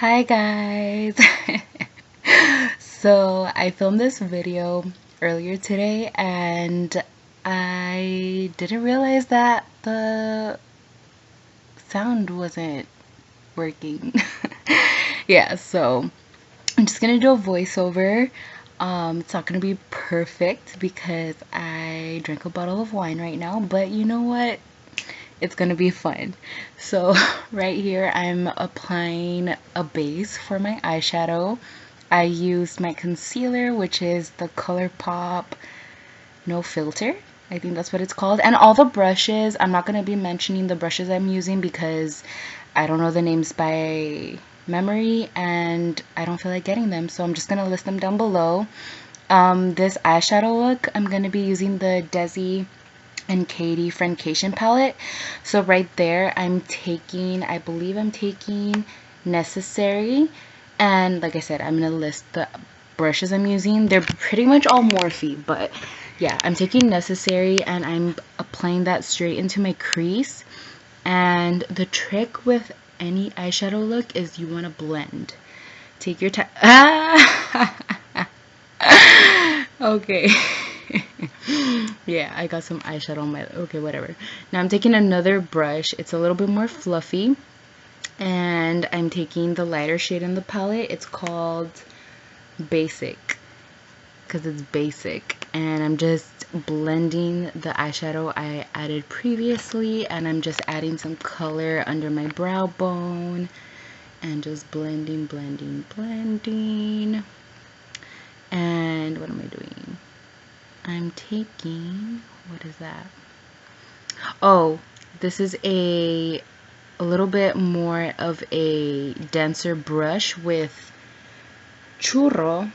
Hi guys. So I filmed this video earlier today and I didn't realize that the sound wasn't working. Yeah, so I'm just gonna do a voiceover. It's not gonna be perfect because I drank a bottle of wine right now, but you know what? It's gonna be fun. So right here I'm applying a base for my eyeshadow. I used my concealer, which is the ColourPop No Filter. I think that's what it's called. And all the brushes, I'm not gonna be mentioning the brushes I'm using because I don't know the names by memory and I don't feel like getting them, so I'm just gonna list them down below. This eyeshadow look, I'm gonna be using the Desi and Katie Friendcation palette. So right there I believe I'm taking Necessary, and like I said, I'm gonna list the brushes I'm using. They're pretty much all Morphe, but yeah, I'm taking Necessary and I'm applying that straight into my crease. And the trick with any eyeshadow look is you want to blend. Take your time. Okay. Yeah, I got some eyeshadow on my, okay, whatever. Now I'm taking another brush. It's a little bit more fluffy, and I'm taking the lighter shade in the palette. It's called Basic because it's basic, and I'm just blending the eyeshadow I added previously, and I'm just adding some color under my brow bone and just blending. And what am I doing? I'm taking, what is that? Oh, this is a little bit more of a denser brush with Churro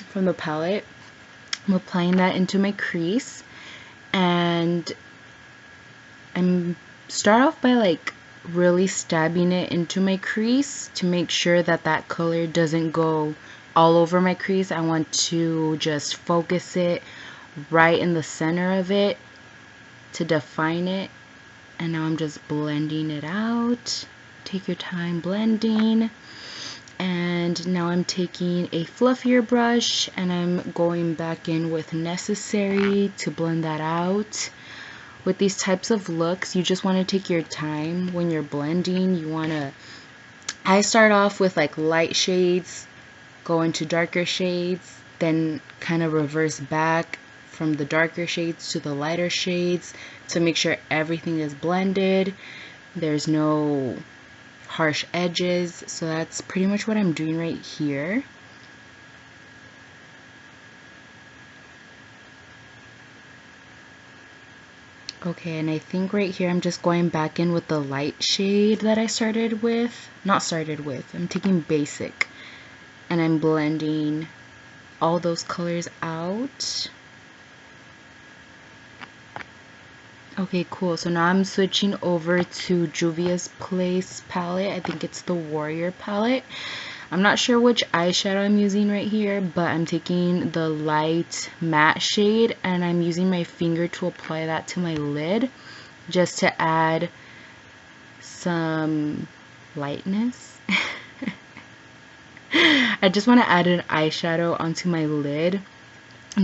from the palette. I'm applying that into my crease, and I'm start off by like really stabbing it into my crease to make sure that that color doesn't go all over my crease. I want to just focus it right in the center of it to define it. And now I'm just blending it out. Take your time blending. And now I'm taking a fluffier brush and I'm going back in with Necessary to blend that out. With these types of looks, you just want to take your time when you're blending. I start off with like light shades, go into darker shades, then kind of reverse back from the darker shades to the lighter shades to make sure everything is blended. There's no harsh edges. So that's pretty much what I'm doing right here. Okay, and I think right here I'm just going back in with the light shade that I started with. I'm taking Basic and I'm blending all those colors out. Okay, cool. So now I'm switching over to Juvia's Place palette. I think it's the Warrior palette. I'm not sure which eyeshadow I'm using right here, but I'm taking the light matte shade and I'm using my finger to apply that to my lid just to add some lightness. I just want to add an eyeshadow onto my lid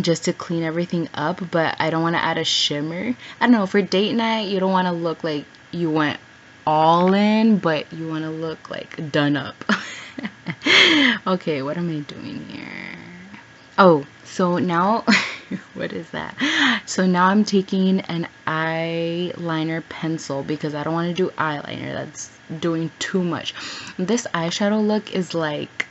just to clean everything up, but I don't want to add a shimmer. I don't know, for date night you don't want to look like you went all in, but you want to look like done up. Okay, what am I doing here? Oh, so now what is that? So now I'm taking an eyeliner pencil because I don't want to do eyeliner. That's doing too much. This eyeshadow look is like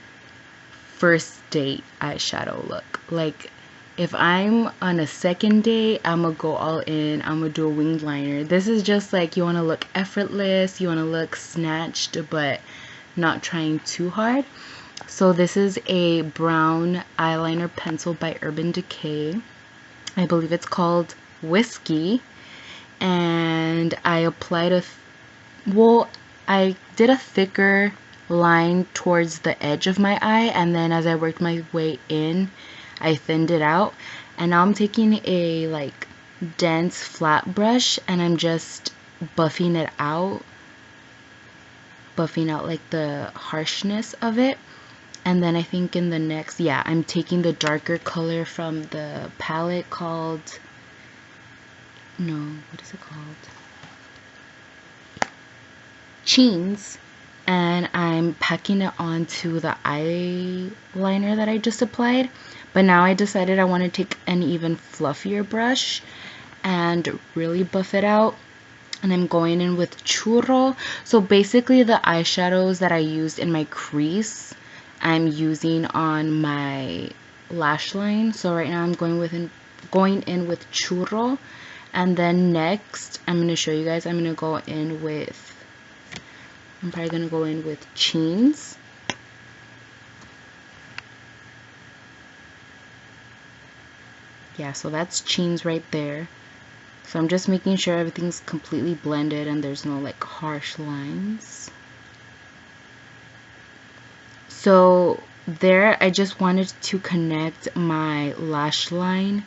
first date eyeshadow look. Like if I'm on a second date, I'm gonna go all in. I'm gonna do a winged liner. This is just like you want to look effortless, you want to look snatched, but not trying too hard. So this is a brown eyeliner pencil by Urban Decay. I believe it's called Whiskey. And I applied I did a thicker line towards the edge of my eye, and then as I worked my way in, I thinned it out. And now I'm taking a like dense flat brush and I'm just buffing it out buffing out like the harshness of it. And then I think in the next, yeah, I'm taking the darker color from the palette called, no, what is it called? Cheens. And I'm packing it onto the eyeliner that I just applied. But now I decided I want to take an even fluffier brush and really buff it out. And I'm going in with Churro. So basically the eyeshadows that I used in my crease, I'm using on my lash line. So right now I'm going in with Churro. And then next, I'm going to show you guys, I'm going to go in with, I'm probably going to go in with Cheens. Yeah, so that's Cheens right there. So I'm just making sure everything's completely blended and there's no like harsh lines. So there, I just wanted to connect my lash line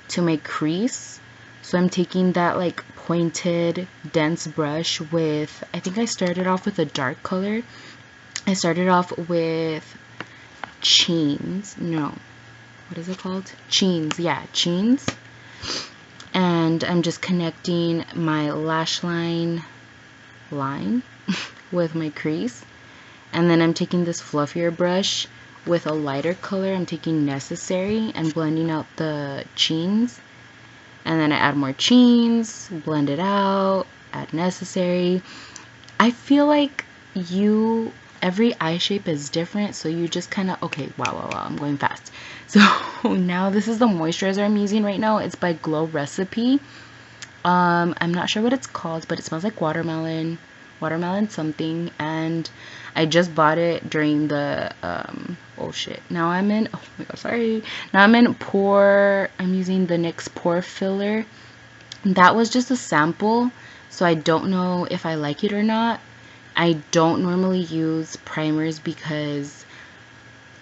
to my crease. So I'm taking that like pointed, dense brush with, I think I started off with a dark color. I started off with Cheens. No, what is it called? Cheens. Yeah, Cheens. And I'm just connecting my lash line with my crease. And then I'm taking this fluffier brush with a lighter color. I'm taking Necessary and blending out the Cheens. And then I add more Cheens, blend it out, add Necessary. I feel like every eye shape is different, so you just kind of, okay, wow, I'm going fast. So now this is the moisturizer I'm using right now. It's by Glow Recipe. I'm not sure what it's called, but it smells like watermelon something, and I just bought it during the oh shit, now I'm in, oh my god, sorry, now I'm in pore. I'm using the NYX pore filler. That was just a sample, so I don't know if I like it or not. I don't normally use primers because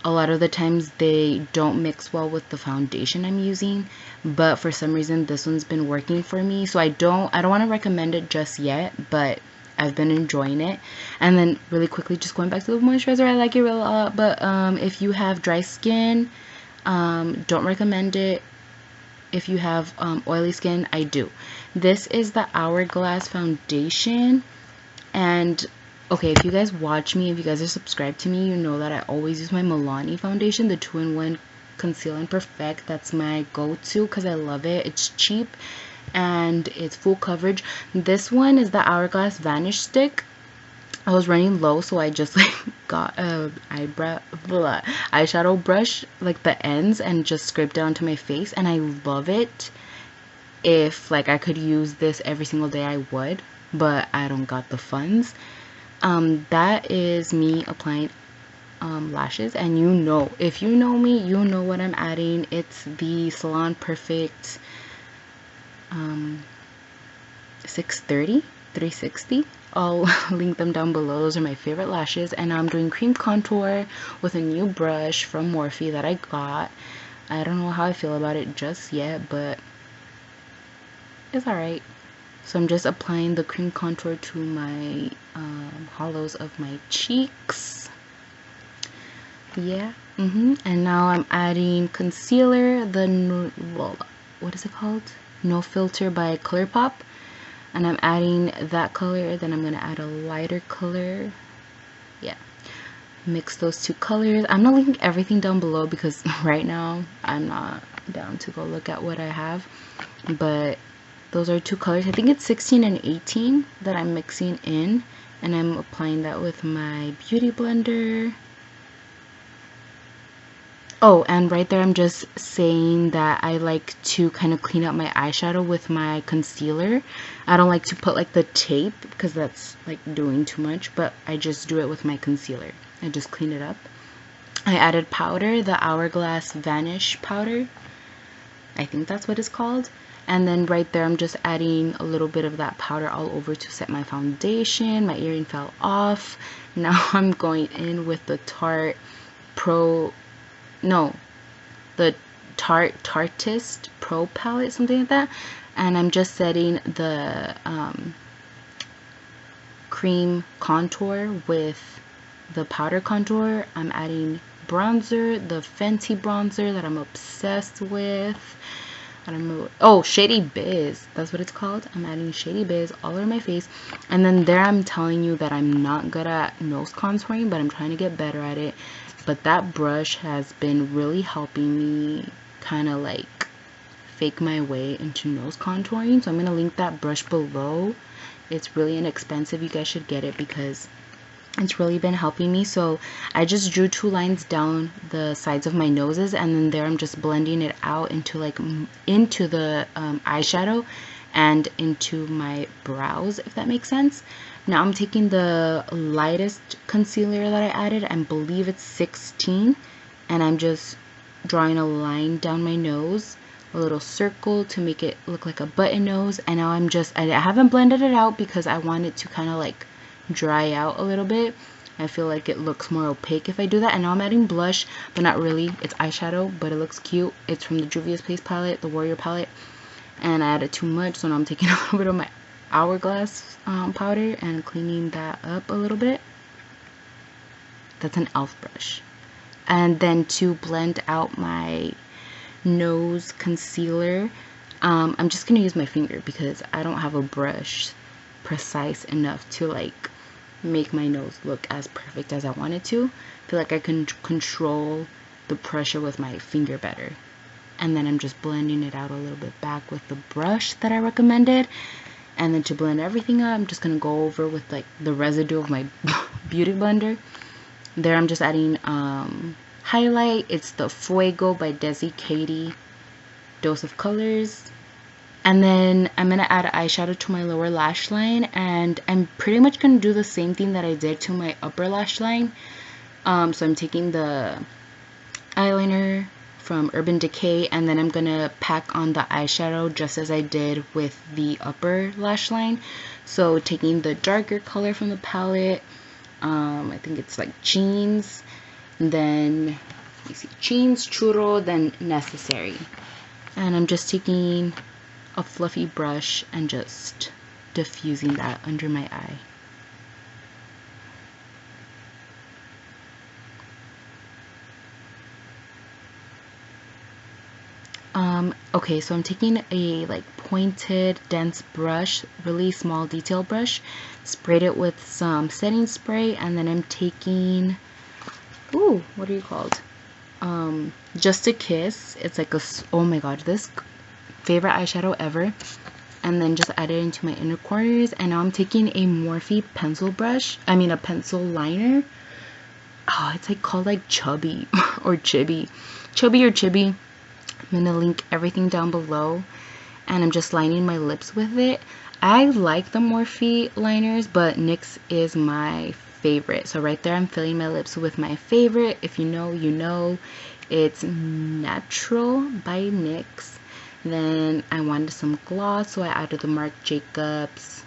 a lot of the times they don't mix well with the foundation I'm using, but for some reason this one's been working for me, so I don't want to recommend it just yet, but I've been enjoying it. And then really quickly, just going back to the moisturizer, I like it a lot, but if you have dry skin, don't recommend it. If you have oily skin, I do. This is the Hourglass foundation, and okay, if you guys watch me, if you guys are subscribed to me, you know that I always use my Milani foundation, the 2-in-1 Conceal and Perfect. That's my go-to because I love it. It's cheap and it's full coverage. This one is the Hourglass Vanish Stick. I was running low, so I just like got a eyeshadow brush, like the ends, and just scraped it onto my face, and I love it. If like I could use this every single day, I would, but I don't got the funds. That is me applying lashes, and you know, if you know me, you know what I'm adding. It's the Salon Perfect 360. I'll link them down below. Those are my favorite lashes. And now I'm doing cream contour with a new brush from Morphe that I got. I don't know how I feel about it just yet, but it's alright. So I'm just applying the cream contour to my hollows of my cheeks. Yeah. And now I'm adding concealer, what is it called? No Filter by ColourPop. And I'm adding that color, then I'm going to add a lighter color. Yeah. Mix those two colors. I'm not linking everything down below because right now I'm not down to go look at what I have. But those are two colors. I think it's 16 and 18 that I'm mixing in. And I'm applying that with my beauty blender. Oh, and right there I'm just saying that I like to kind of clean up my eyeshadow with my concealer. I don't like to put like the tape because that's like doing too much, but I just do it with my concealer. I just clean it up. I added powder, the Hourglass Vanish powder. I think that's what it's called. And then right there I'm just adding a little bit of that powder all over to set my foundation. My earring fell off. Now I'm going in with the Tarte Tartist Pro palette, something like that, and I'm just setting the cream contour with the powder contour. I'm adding bronzer, the Fenty bronzer that I'm obsessed with. I don't know. Oh, Shady Biz. That's what it's called. I'm adding Shady Biz all over my face. And then there I'm telling you that I'm not good at nose contouring, but I'm trying to get better at it. But that brush has been really helping me kind of like fake my way into nose contouring. So I'm going to link that brush below. It's really inexpensive. You guys should get it because it's really been helping me. So I just drew 2 lines down the sides of my noses, and then there I'm just blending it out into like into the eyeshadow and into my brows, if that makes sense. Now I'm taking the lightest concealer that I added, I believe it's 16, and I'm just drawing a line down my nose, a little circle to make it look like a button nose. And now I haven't blended it out because I want it to kind of like dry out a little bit. I feel like it looks more opaque if I do that. And now I'm adding blush, but not really. It's eyeshadow, but it looks cute. It's from the Juvia's Place palette, the Warrior palette, and I added too much, so now I'm taking a little bit of my Hourglass powder and cleaning that up a little bit. That's an e.l.f. brush. And then to blend out my nose concealer, I'm just gonna use my finger because I don't have a brush precise enough to like make my nose look as perfect as I want it to. I feel like I can control the pressure with my finger better. And then I'm just blending it out a little bit back with the brush that I recommended. And then to blend everything up, I'm just gonna go over with like the residue of my beauty blender. There I'm just adding highlight. It's the Fuego by Decay Dose of Colors. And then I'm going to add eyeshadow to my lower lash line, and I'm pretty much going to do the same thing that I did to my upper lash line. So I'm taking the eyeliner from Urban Decay, and then I'm going to pack on the eyeshadow just as I did with the upper lash line. So taking the darker color from the palette, I think it's like Jeans, and then let me see, Jeans, Churro, then Necessary. And I'm just taking a fluffy brush and just diffusing that under my eye. Okay, so I'm taking a like pointed dense brush, really small detail brush, sprayed it with some setting spray, and then I'm taking, ooh, what are you called? Just a Kiss. It's like a, oh my god, this favorite eyeshadow ever. And then just add it into my inner corners. And now I'm taking a Morphe pencil brush, a pencil liner. Oh, it's like called like Chubby or Chippy. Chubby or Chippy. I'm gonna link everything down below. And I'm just lining my lips with it. I like the Morphe liners, but NYX is my favorite. So right there I'm filling my lips with my favorite. If you know, you know. It's Natural by NYX. Then I wanted some gloss, so I added the Marc Jacobs,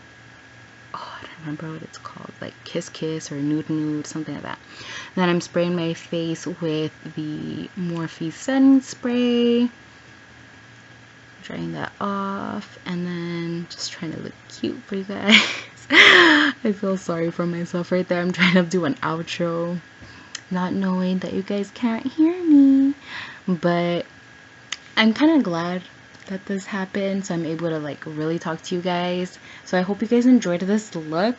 oh, I don't remember what it's called, like Kiss Kiss or Nude Nude, something like that. Then I'm spraying my face with the Morphe setting spray, drying that off, and then just trying to look cute for you guys. I feel sorry for myself right there. I'm trying to do an outro, not knowing that you guys can't hear me, but I'm kind of glad that this happened, so I'm able to like really talk to you guys. So I hope you guys enjoyed this look.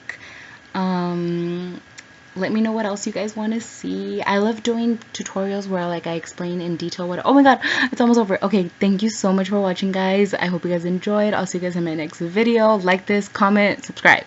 Let me know what else you guys want to see. I love doing tutorials where like I explain in detail what, oh my god, it's almost over. Okay, thank you so much for watching, guys. I hope you guys enjoyed. I'll see you guys in my next video. Like this, comment, subscribe.